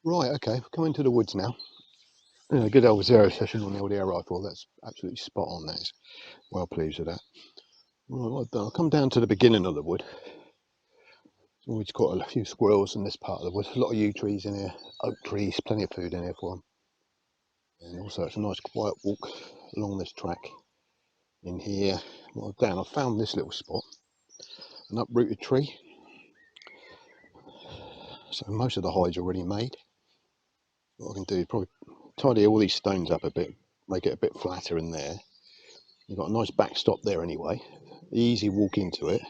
Right, okay, we're coming to the woods now. Good old zero session on the old air rifle. That's absolutely spot on. That is. Well pleased with that. Right, what I've done, I'll come down to the beginning of the wood. There's always quite a few squirrels in this part of the wood. A lot of yew trees in here, oak trees, plenty of food in here for them. And also it's a nice quiet walk along this track in here. Well, down, I found this little spot, an uprooted tree. So most of the hide's already made. What I can do is probably tidy all these stones up a bit, make it a bit flatter in there. You've got a nice backstop there anyway. Easy walk into it,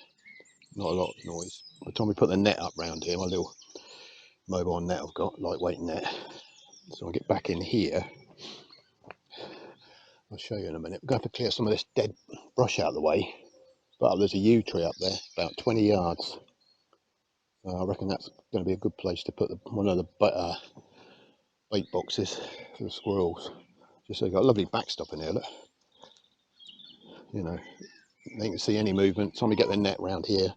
not a lot of noise. By the time we put the net up round here, my little mobile net I've got, lightweight net. So I'll get back in here. I'll show you in a minute. We're going to have to clear some of this dead brush out of the way. But there's a yew tree up there, about 20 yards. I reckon that's going to be a good place to put one of the bait boxes for the squirrels. Just so you've got a lovely backstop in here, look. You know, they can see any movement. Time we get the net round here,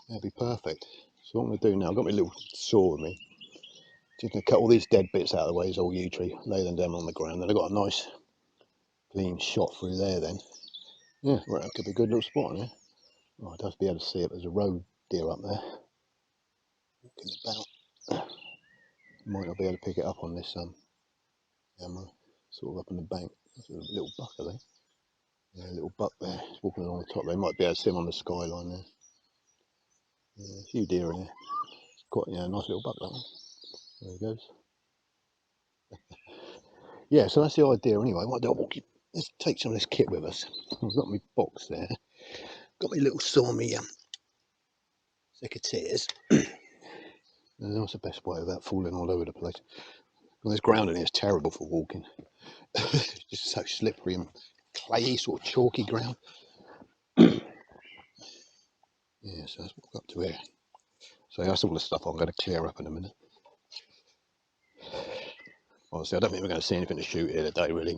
that'll be perfect. So what I'm going to do now, I've got my little saw with me. Just going to cut all these dead bits out of the way, this old yew tree, lay them down on the ground. Then I've got a nice clean shot through there then. Yeah, right, that could be a good little spot in here. Oh, I'd have to be able to see it. There's a roe deer up there. Walking about. Might not be able to pick it up on this camera. Sort of up on the bank. That's a little buck, I think. Yeah, a little buck there. It's walking along the top. They might be able to see him on the skyline there. Yeah, a few deer in here. It's quite, yeah, a nice little buck, that one. There he goes. Yeah, so that's the idea anyway. What do I let's take some of this kit with us. I've got my box there. Got my little saw, me secateurs. And that's the best way without falling all over the place. Well, this ground in here is terrible for walking. It's just so slippery and clayey, sort of chalky ground. Yeah, so let's walk up to here. So that's all the stuff I'm going to clear up in a minute. Honestly, I don't think we're going to see anything to shoot here today, really.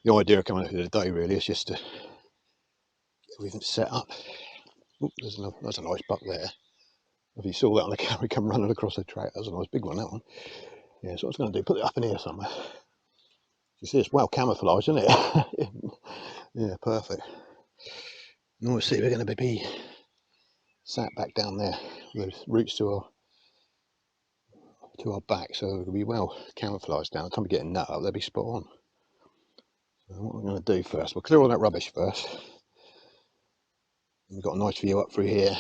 The idea of coming up here today, really, is just to get everything set up. Ooh, that's a nice buck there. If you saw that on the camera, come running across the track. That's a nice big one, that one. Yeah, so what I was going to do, put it up in here somewhere. You see, it's well camouflaged, isn't it? Yeah, perfect. And obviously, we're going to be sat back down there. Those roots to our back, so it'll be well camouflaged down. By the time we get a nut up, they'll be spot on. So what we're going to do first, we'll clear all that rubbish first. We've got a nice view up through here.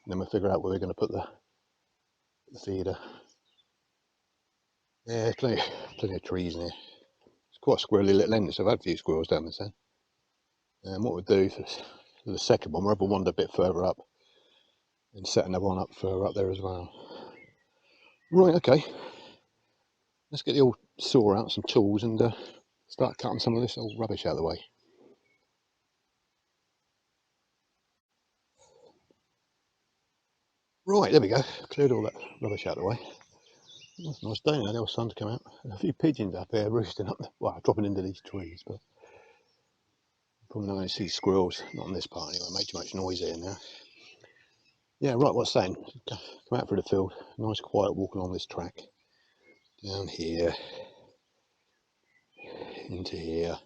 Then we'll figure out where we're going to put the feeder. Yeah, plenty of trees in here. It's quite a squirrely little end, so I've had a few squirrels down this end. And what we'll do for the second one, we'll have a wander a bit further up and set another one up further up there as well. Right, okay. Let's get the old saw out, some tools, and start cutting some of this old rubbish out of the way. Right, there we go. Cleared all that rubbish out of the way. That's a nice day now, the old sun's come out. There's a few pigeons up here roosting up there. Well, dropping into these trees, but probably not going to see squirrels, not on this part anyway. Made too much noise here now. Yeah, right, what I was saying, come out through the field, nice quiet walk along this track. Down here, into here.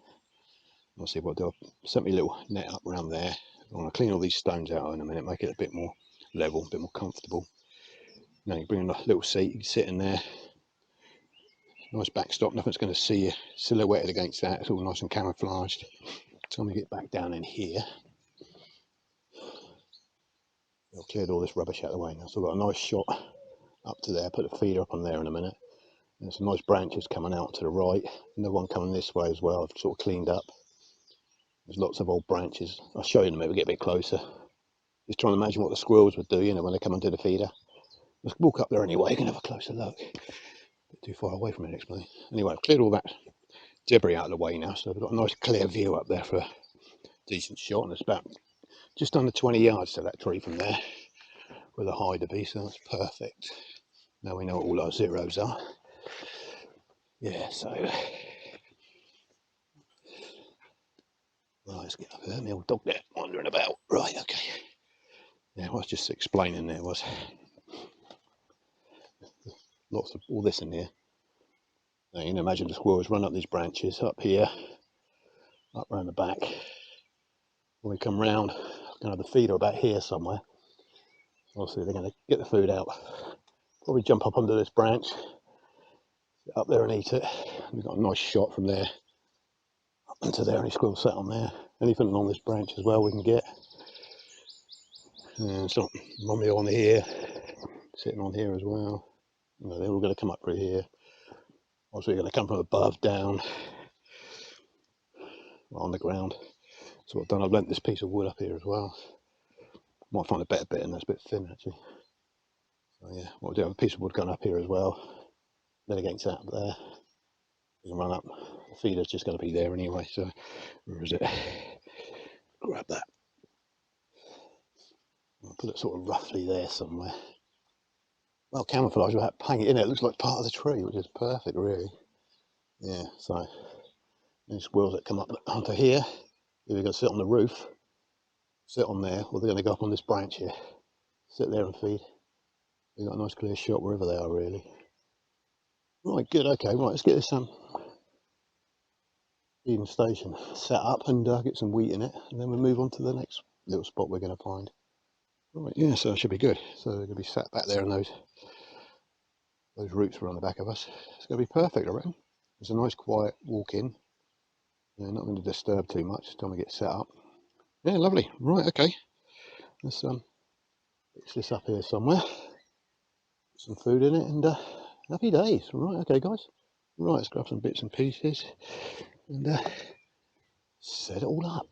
I'll see what I'll do. Set my little net up around there. I want to clean all these stones out in a minute, make it a bit more level, a bit more comfortable. Now you bring in a little seat, you can sit in there. Nice backstop, nothing's going to see you silhouetted against that. It's all nice and camouflaged. Time we get back down in here, I've cleared all this rubbish out of the way now. So I've got a nice shot up to there, put the feeder up on there in a minute. There's some nice branches coming out to the right. Another one coming this way as well, I've sort of cleaned up. There's lots of old branches. I'll show you in a minute, we get a bit closer. Just trying to imagine what the squirrels would do, you know, when they come onto the feeder. Let's walk up there anyway, you can have a closer look. A bit too far away from it, actually. Anyway, I've cleared all that debris out of the way now, so we've got a nice clear view up there for a decent shot, and it's about just under 20 yards to that tree from there, where the hide would be, so that's perfect. Now we know what all our zeros are. Yeah, so right, let's get up there. My old dog there wandering about. Right, okay. Yeah, what I was just explaining there was lots of all this in here. Now you can imagine the squirrels run up these branches up here, up round the back. When we come round, going to have the feeder about here somewhere. Obviously they're going to get the food out, probably jump up under this branch, sit up there and eat it. We've got a nice shot from there up into there. Any squirrels sat on there. Anything along this branch as well we can get. And so mummy on here, sitting on here as well. You know, they're all going to come up through here. Obviously they're going to come from above down on the ground. So what I've done, I've lent this piece of wood up here as well. Might find a better bit, and that's a bit thin actually. So yeah, what I'll do, I have a piece of wood going up here as well. Then against that up there, you can run up. The feeder's just going to be there anyway. So where is it? Grab that. I'll put it sort of roughly there somewhere. Well, camouflage without paint in it. It looks like part of the tree, which is perfect, really. Yeah. So any squirrels that come up onto here, either going to sit on the roof, sit on there, or they're going to go up on this branch here, sit there and feed. You've got a nice clear shot wherever they are, really. Right, good, okay, right, let's get this feeding station set up and get some wheat in it, and then we'll move on to the next little spot we're going to find. Right, yeah, so it should be good. So they're going to be sat back there, and those roots were on the back of us. It's going to be perfect, I reckon. It's a nice quiet walk in. Yeah, not going to disturb too much until we get set up. Yeah, lovely. Right, okay. Let's fix this up here somewhere. Put some food in it, and happy days. Right, okay, guys. Right, let's grab some bits and pieces and set it all up.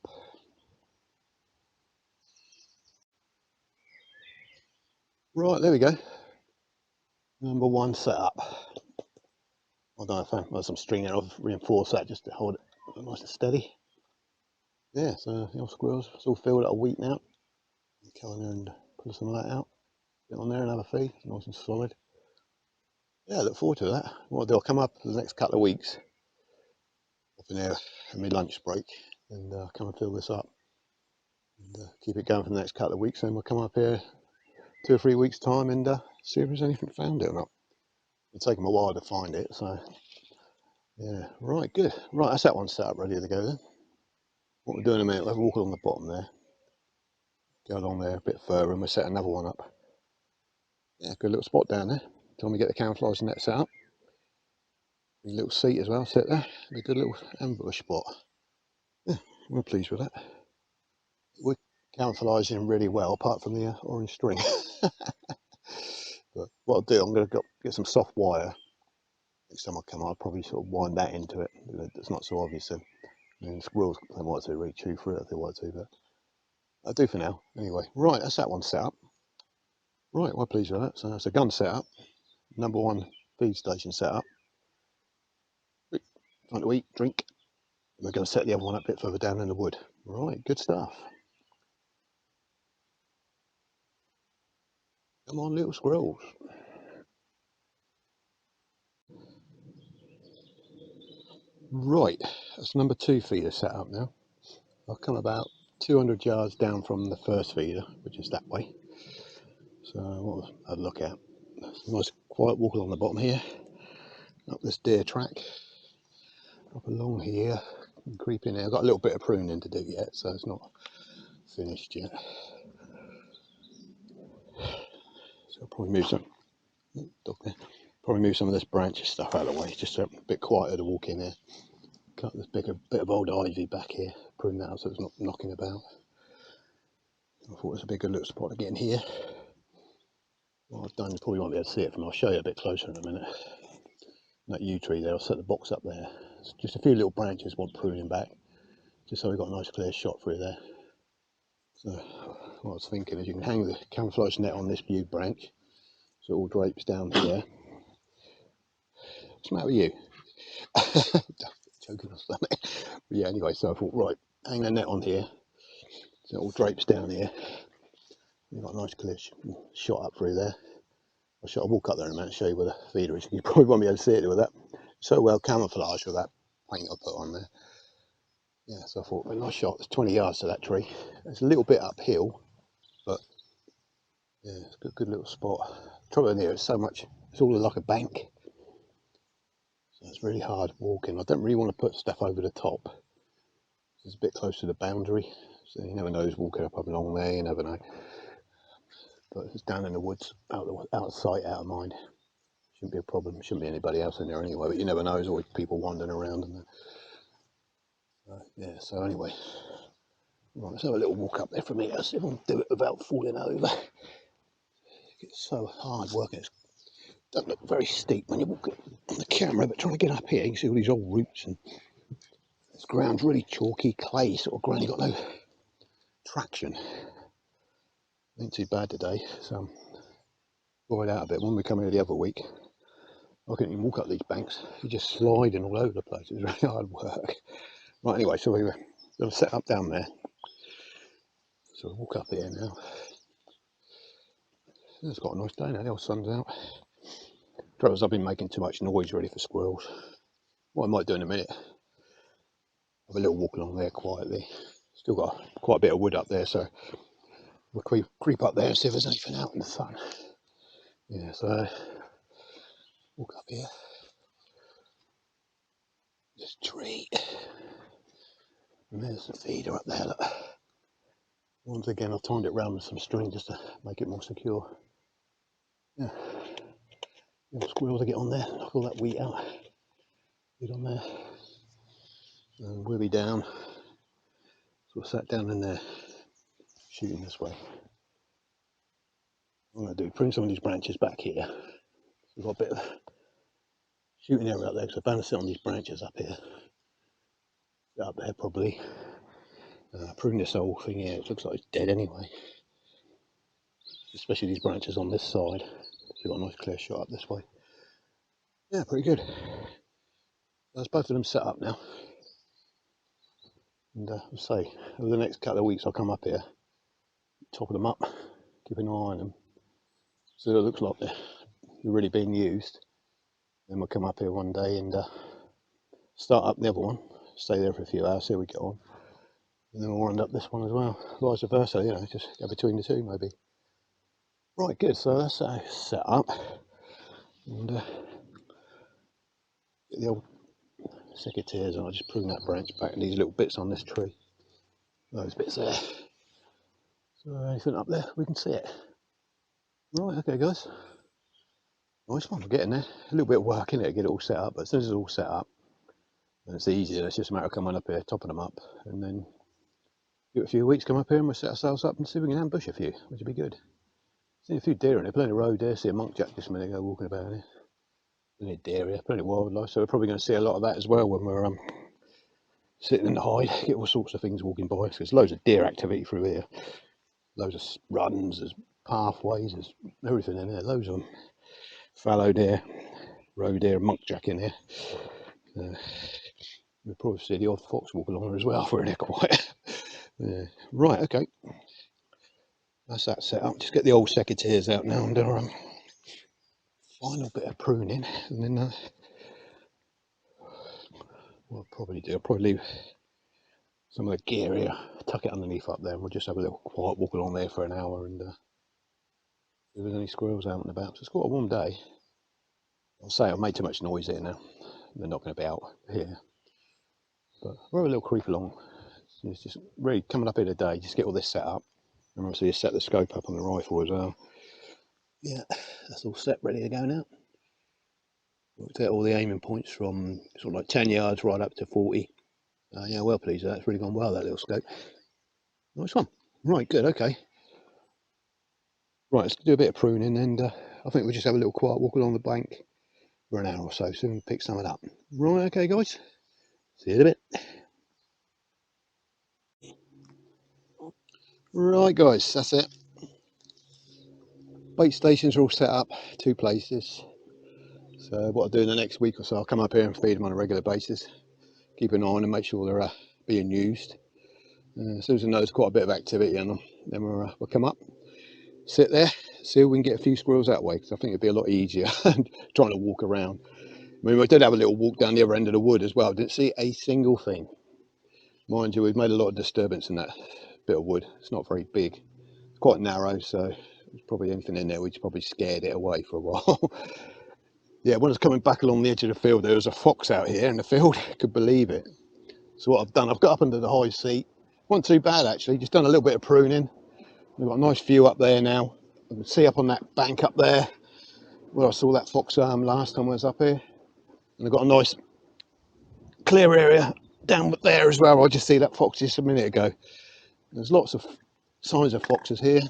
Right, there we go. Number one set up. I don't know if I have some string there. I've reinforced that just to hold it nice and steady. Yeah, so the old squirrels, it's all filled out of wheat now. Go in there and pull some of that out. Get on there and have a feed. It's nice and solid. Yeah, I look forward to that. What I'll do, I'll come up for the next couple of weeks up in there for my lunch break and come and fill this up and keep it going for the next couple of weeks. And we'll come up here 2 or 3 weeks time and see if there's anything found it or not. It'll take them a while to find it, so yeah, right, good. Right, that's that one set up, ready to go then. What we'll do in a minute, we'll have a walk along the bottom there, go along there a bit further, and we'll set another one up. Yeah, good little spot down there. Time we get the camouflage net set up. A little seat as well, set there. A good little ambush spot. Yeah, we're pleased with that. We're camouflaging really well, apart from the orange string. But what I'll do, I'm going to get some soft wire. Next time I come, I'll probably sort of wind that into it. It's not so obvious. So, squirrels, they might to really chew through it if they want to, but I'll do for now. Anyway, right, that's that one set up. Right, we're pleased with that. So that's a gun set up. Number one feed station set up. Time to eat, drink. We're going to set the other one up a bit further down in the wood. Right, good stuff. Come on, little squirrels. Right, that's number two feeder set up now. I've come about 200 yards down from the first feeder, which is that way. So what we'll have a look at. Nice quiet walk along the bottom here. Up this deer track. Up along here. And creep in there. I've got a little bit of pruning to do yet, so it's not finished yet. So I'll probably move some of this branch stuff out of the way, just so it's a bit quieter to walk in there. Cut this bit of old ivy back here, prune that out so it's not knocking about. I thought it was a big good little spot to get in here. What I've done, you probably won't be able to see it from, I'll show you a bit closer in a minute. That yew tree there, I'll set the box up there. It's just a few little branches want pruning back, just so we've got a nice clear shot through there. So what I was thinking is you can hang the camouflage net on this yew branch, so it all drapes down here. What's the matter with you? Choking or something. But yeah, anyway, so I thought, right, hang the net on here, so it all drapes down here. You've got a nice clear shot up through there. I'll walk up there in a minute and show you where the feeder is. You probably won't be able to see it with that. So well camouflaged with that paint I put on there. Yeah, so I thought, a nice shot. It's 20 yards to that tree. It's a little bit uphill, but yeah, it's a good little spot. The trouble in here is it's all like a bank, so it's really hard walking. I don't really want to put stuff over the top. It's a bit close to the boundary, so you never know who's walking up along there. You never know. But it's down in the woods, out of sight, out of mind. Shouldn't be a problem. Shouldn't be anybody else in there anyway. But you never know. There's always people wandering around. And yeah. So anyway, right, let's have a little walk up there for me. Let's see if I can do it without falling over. It's so hard working. It doesn't look very steep when you walk on the camera, but trying to get up here, you can see all these old roots, and this ground's really chalky, clay sort of ground. You've got no traction. Ain't too bad today, so I'm worried out a bit. When we come here the other week, I couldn't even walk up these banks. You're just sliding all over the place. It's really hard work. Right, anyway, so we were going to set up down there. So we'll walk up here now. It's got a nice day now. The old sun's out. Trouble is, I've been making too much noise ready for squirrels. What I might do in a minute, have a little walk along there quietly. Still got quite a bit of wood up there, so we'll creep up there and see if there's anything out in the sun. Yeah, so walk up here. This tree. And there's the feeder up there. Look. Once again, I've timed it round with some string just to make it more secure. Yeah. Little squirrels to get on there, knock all that wheat out. Get on there. And we'll be down. So we're sat down in there, shooting this way. What I'm going to do, prune some of these branches back here. We've got a bit of shooting area up there, because I'm bound to sit on these branches up here. Up there, probably. Prune this whole thing here, it looks like it's dead anyway. Especially these branches on this side. So we've got a nice clear shot up this way. Yeah, pretty good. There's both of them set up now. And I'll say, over the next couple of weeks, I'll come up here, top them up, keep an eye on them. So it looks like they're really being used. Then we'll come up here one day and start up the other one, stay there for a few hours, see how we get on. And then we'll wind up this one as well. Vice versa, you know, just go between the two maybe. Right, good, so that's set up. And get the old secateurs, and I'll just prune that branch back and these little bits on this tree. Those bits there. So anything up there, we can see it. Right, okay guys. Nice one, we're getting there. A little bit of work in it to get it all set up, but as soon as it's all set up, then it's easier. It's just a matter of coming up here, topping them up, and then give it a few weeks, come up here and we'll set ourselves up and see if we can ambush a few, which would be good. Seen a few deer in there, plenty of roe deer. See a monkjack just a minute ago walking about here. Plenty of deer here, plenty of wildlife, so we're probably going to see a lot of that as well when we're sitting in the hide. Get all sorts of things walking by. So there's loads of deer activity through here. Loads of runs, there's pathways, there's everything in there. Loads of them. Fallow deer, roe deer, monkjack in here. We'll probably see the odd fox walk along there as well if we're in there quiet. Yeah. Right, okay. That's that set up. Just get the old secateurs out now and do our final bit of pruning, and then what I'll probably do, I'll probably leave some of the gear here, tuck it underneath up there, and we'll just have a little quiet walk along there for an hour and see if there's any squirrels out and about. So it's quite a warm day. I'll say I've made too much noise here now. They're not going to be out here. But we'll have a little creep along. It's just really coming up here today, just get all this set up. And obviously set the scope up on the rifle as well. Yeah, that's all set, ready to go now. Worked out all the aiming points from sort of like 10 yards right up to 40. Yeah, well pleased with that. It's really gone well, that little scope. Nice one. Right, good, okay. Right, let's do a bit of pruning, and I think we'll just have a little quiet walk along the bank for an hour or so, so we can pick some of it up. Right, okay guys. See you in a bit. Right guys, that's it. Bait stations are all set up, 2 places. So what I'll do in the next week or so, I'll come up here and feed them on a regular basis. Keep an eye on them, make sure they're being used. As soon as I know there's quite a bit of activity on them, then we'll come up, sit there, see if we can get a few squirrels that way, because I think it'd be a lot easier than trying to walk around. I mean, we did have a little walk down the other end of the wood as well. Didn't see a single thing. Mind you, we've made a lot of disturbance in that bit of wood. It's not very big. It's quite narrow, so there's probably anything in there, we just probably scared it away for a while. Yeah, when I was coming back along the edge of the field, there was a fox out here in the field. I could believe it. So what I've done, I've got up under the high seat. Wasn't too bad actually, just done a little bit of pruning. We've got a nice view up there now. I can see up on that bank up there where I saw that fox last time I was up here. And I've got a nice clear area down there as well. I just see that fox just a minute ago. There's lots of signs of foxes here.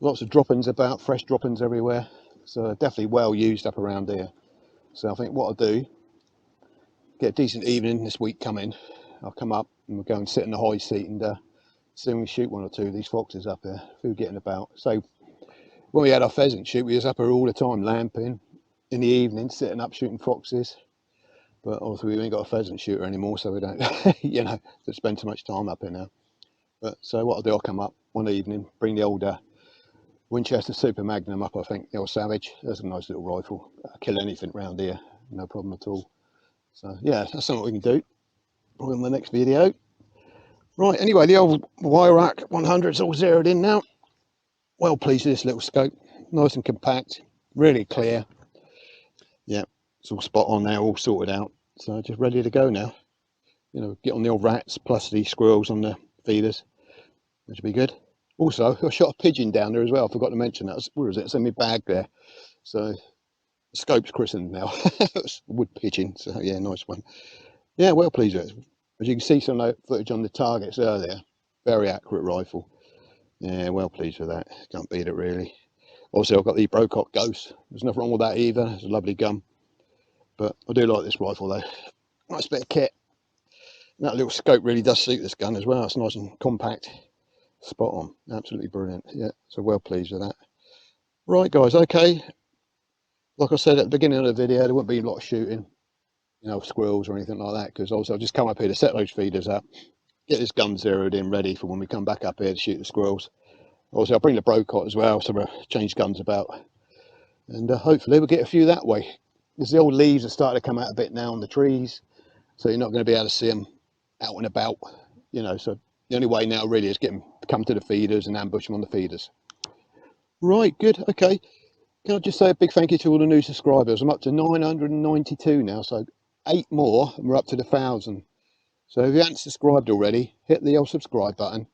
Lots of droppings about, fresh droppings everywhere. So definitely well used up around here. So I think what I'll do, get a decent evening this week coming. I'll come up and we'll go and sit in the high seat and see if we can shoot one or two of these foxes up here. Who getting about. So when we had our pheasant shoot, we was up here all the time, lamping in the evening, sitting up shooting foxes. But obviously we ain't got a pheasant shooter anymore, so we don't, you know, to spend too much time up here now. But so what I'll do, I'll come up one evening, bring the older Winchester Super Magnum up, I think, the old Savage. That's a nice little rifle. Kill anything round here, no problem at all. So yeah, that's something we can do. Probably in the next video. Right, anyway, the old Wirac 100 is all zeroed in now. Well pleased with this little scope. Nice and compact, really clear. Yeah, it's all spot on now, all sorted out. So just ready to go now. You know, get on the old rats plus the squirrels on the feeders, which will be good. Also, I shot a pigeon down there as well. I forgot to mention that. Where is it? It's in my bag there. So the scope's christened now. It's a wood pigeon. So yeah, nice one. Yeah, well pleased with it. As you can see some of the footage on the targets earlier, very accurate rifle. Yeah, well pleased with that. Can't beat it really. Also, I've got the Brocock Ghost. There's nothing wrong with that either. It's a lovely gun. But I do like this rifle though. Nice bit of kit. That little scope really does suit this gun as well. It's nice and compact. Spot on. Absolutely brilliant. Yeah, so well pleased with that. Right guys, okay. Like I said at the beginning of the video, there won't be a lot of shooting, you know, squirrels or anything like that, because also I've just come up here to set those feeders up, get this gun zeroed in ready for when we come back up here to shoot the squirrels. Also I'll bring the Brocock as well, so we'll change guns about, and hopefully we'll get a few that way. Because the old leaves are starting to come out a bit now on the trees, so you're not going to be able to see them out and about, you know, so the only way now really is get them to come to the feeders and ambush them on the feeders. Right, good, okay. Can I just say a big thank you to all the new subscribers. I'm up to 992 now, so 8 more and we're up to the 1,000. So if you haven't subscribed already, hit the old subscribe button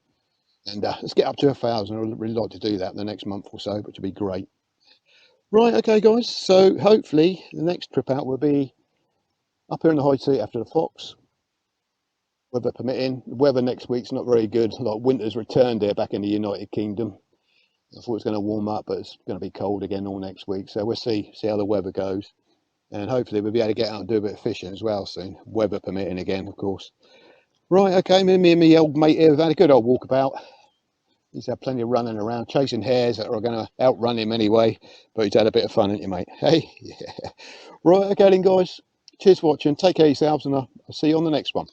and let's get up to 1,000. I'd really like to do that in the next month or so, which would be great. Right, okay guys, so hopefully the next trip out will be up here in the high seat after the fox, weather permitting. The weather next week's not very good, like winter's returned here back in the United Kingdom. I thought it was going to warm up, but it's going to be cold again all next week, so we'll see how the weather goes. And hopefully we'll be able to get out and do a bit of fishing as well soon, weather permitting again, of course. Right, okay, me and my old mate here have had a good old walkabout. He's had plenty of running around, chasing hares that are going to outrun him anyway, but he's had a bit of fun, hasn't you, mate? Hey, yeah. Right, okay then, guys. Cheers for watching. Take care of yourselves, and I'll see you on the next one.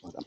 Well done.